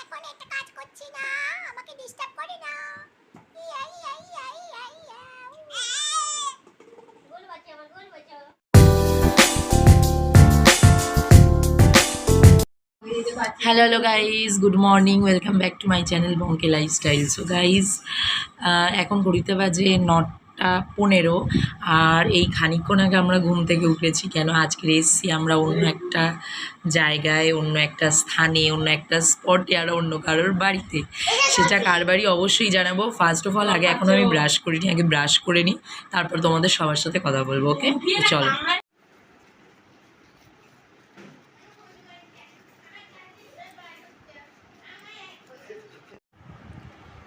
এখন একটা কাজ করছি না, আমাকে ডিস্টার্ব করে না। ইয়া ইয়া ইয়া ইয়া ইয়া। গোল বাচ্চা আমার গোল বাচ্চা। hello guys, good morning, welcome back to my channel Bonke Lifestyle. So guys, এখন ঘড়িতে বাজে 9:15 আর এই খানিকক্ষণ আগে আমরা ঘুম থেকে উঠেছি। কেন আজকে এসেছি আমরা অন্য একটা জায়গায়, অন্য একটা স্থানে, অন্য একটা স্পটে, আর অন্য কারোর বাড়িতে। সেটা কার বাড়ি অবশ্যই জানাবো। ফার্স্ট অফ অল আগে এখন আমি ব্রাশ করিনি, আগে ব্রাশ করে নিই, তারপর তোমাদের সবার সাথে কথা বলবো। ওকে, চলো।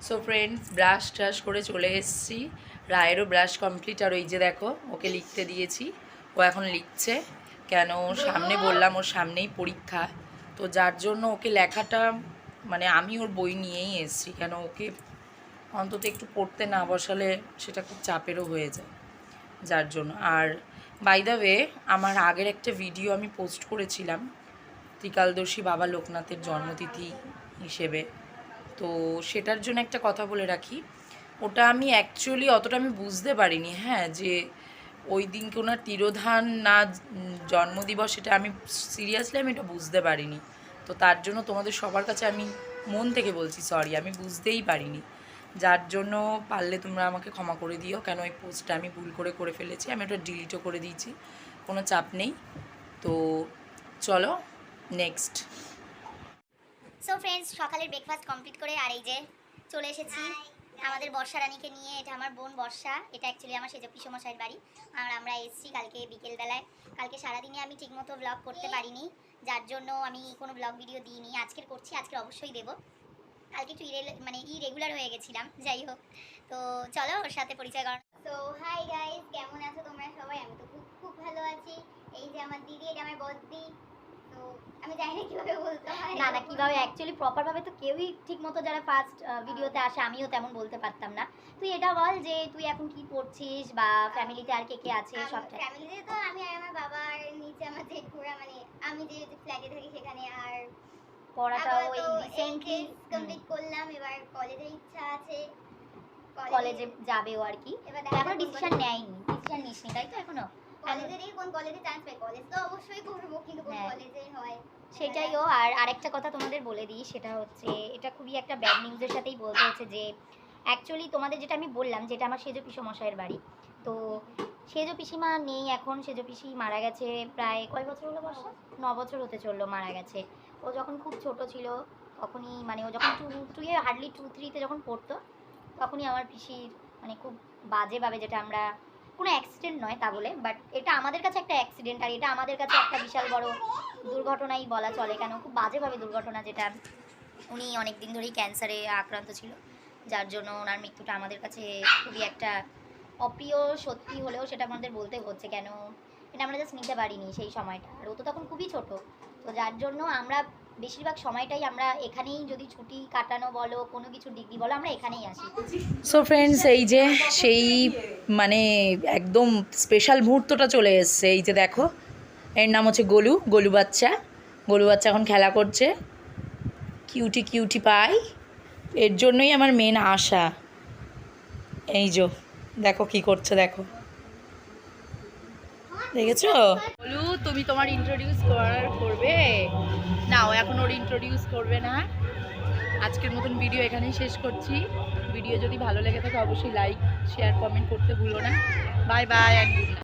সো ফ্রেন্ডস, ব্রাশ ট্রাশ করে চলে এসেছি। রায়েরও ব্রাশ কমপ্লিট, আর ওই যে দেখো ওকে লিখতে দিয়েছি, ও এখন লিখছে। কেন সামনে বললাম ওর সামনেই পরীক্ষা, তো যার জন্য ওকে লেখাটা মানে আমি ওর বই নিয়েই এসেছি। কেন ওকে অন্তত একটু পড়তে না বসালে সেটা খুব চাপেরও হয়ে যায়, যার জন্য। আর বাই দ্য ওয়ে, আমার আগের একটা ভিডিও আমি পোস্ট করেছিলাম ত্রিকালদর্শী বাবা লোকনাথের জন্মতিথি হিসেবে, তো সেটার জন্য একটা কথা বলে রাখি। ওটা আমি অ্যাকচুয়ালি অতটা আমি বুঝতে পারিনি, হ্যাঁ, যে ওই দিনকে ওনার তিরোধান না জন্মদিবস, সেটা আমি সিরিয়াসলি আমি এটা বুঝতে পারিনি। তো তার জন্য তোমাদের সবার কাছে আমি মন থেকে বলছি সরি, আমি বুঝতেই পারিনি। যার জন্য পারলে তোমরা আমাকে ক্ষমা করে দিও। কেন ওই পোস্টটা আমি ভুল করে ফেলেছি, আমি ওটা ডিলিটও করে দিয়েছি, কোনো চাপ নেই। তো চলো নেক্সট। সো ফ্রেন্ডস, সকালের ব্রেকফাস্ট কমপ্লিট করে আর এই যে চলে এসেছি আমাদের বর্ষা রানীকে নিয়ে। এটা আমার বোন বর্ষা, এটা অ্যাকচুয়ালি আমার সেজ পিসমশাইয়ের বাড়ি। আর আমরা এসেছি কালকে বিকেলবেলায়। কালকে সারাদিনে আমি ঠিকমতো ব্লগ করতে পারিনি, যার জন্য আমি কোনো ব্লগ ভিডিও দিইনি। আজকের করছি, আজকে অবশ্যই দেবো। কালকে একটু ইরেগুলার হয়ে গেছিলাম, যাই হোক। তো চলো ওর সাথে পরিচয় করানো। তো হাই গাইস, কেমন আছো তোমরা সবাই? আমি তো খুব খুব ভালো আছি। এই যে আমার দিদি, এটা আমার বদ্দি। তো আমি জানি না কিভাবে বলতে হয়, না কিভাবে অ্যাকচুয়ালি প্রপার ভাবে তো কেউই ঠিকমতো যারা ফার্স্ট ভিডিওতে আসে, আমিও তেমন বলতে পারতাম না। তুই এটা বল যে তুই এখন কি পড়ছিস, বা ফ্যামিলিতে আর কে কে আছে সবটা। ফ্যামিলিতে তো আমি আর আমার বাবা, আর নিচে আমার জেঠুরা, মানে আমি যে ফ্ল্যাটে থাকি সেখানে। আর পড়াটা ওই রিসেন্টলি কমপ্লিট করলাম, এবার কলেজে ইচ্ছা আছে, কলেজে যাবে ও আর কি। এখনো ডিসিশন নেয়নি, ডিসিশন নিসনি তাই তো? এখনো কলেজেরই কোন কলেজে চান্স পাই, কলেজ তো অবশ্যই করব, কিন্তু কোন কলেজে হয় সেটাই ও। আর আরেকটা কথা তোমাদের বলে দিই, সেটা হচ্ছে এটা খুবই একটা ব্যাড নিউজের সাথেই বলতে হচ্ছে যে অ্যাকচুয়ালি তোমাদের যেটা আমি বললাম, যেটা আমার সেজ পিসমশাইয়ের বাড়ি, তো সেজ পিসিমা নেই এখন। সেজ পিসি মারা গেছে প্রায় কয় বছর হলো বর্ষা? 9 বছর হতে চললো মারা গেছে। ও যখন খুব ছোট ছিল তখনই, মানে ও যখন টুয়ে হার্ডলি 2-3তে যখন পড়তো, তখনই আমার পিসির মানে খুব বাজেভাবে, যেটা আমরা কোনো অ্যাক্সিডেন্ট নয় তা বলে, বাট এটা আমাদের কাছে একটা অ্যাক্সিডেন্ট, আর এটা আমাদের কাছে একটা বিশাল বড় দুর্ঘটনাই বলা চলে। কেন খুব বাজেভাবে দুর্ঘটনা, যেটা উনি অনেক দিন ধরেই ক্যান্সারে আক্রান্ত ছিল, যার জন্য ওনার মৃত্যুটা আমাদের কাছে খুবই একটা অপ্রিয় সত্যি হলেও সেটা আমাদের বলতে হচ্ছে। কেন এটা আমরা জাস্ট নিতে পারিনি সেই সময়টা, আর ও তো তখন খুবই ছোট। তো যার জন্য আমরা বেশিরভাগ সময়টাই আমরা এখানেই, যদি ছুটি কাটানো বলো, কোনো কিছু ডিগ্রি বলো, আমরা এখানেই আসি। সো ফ্রেন্ডস, এই যে সেই মানে একদম স্পেশাল মুহূর্তটা চলে এসছে। এই যে দেখো, এর নাম হচ্ছে গোলু, গোলু বাচ্চা। গোলু বাচ্চা এখন খেলা করছে, কিউটি কিউটি পাই। এর জন্যই আমার মেন আশা। এই যে দেখো কি করছে, দেখো, দেখেছো? গোলু, তুমি তোমার ইন্ট্রোডিউস করবে নাও, এখন ওর ইন্ট্রোডিউস করবে না। আজকের মতন ভিডিও এখানেই শেষ করছি। ভিডিও যদি ভালো লেগে থাকে অবশ্যই লাইক, শেয়ার, কমেন্ট করতে ভুলো না। Bye bye and good night.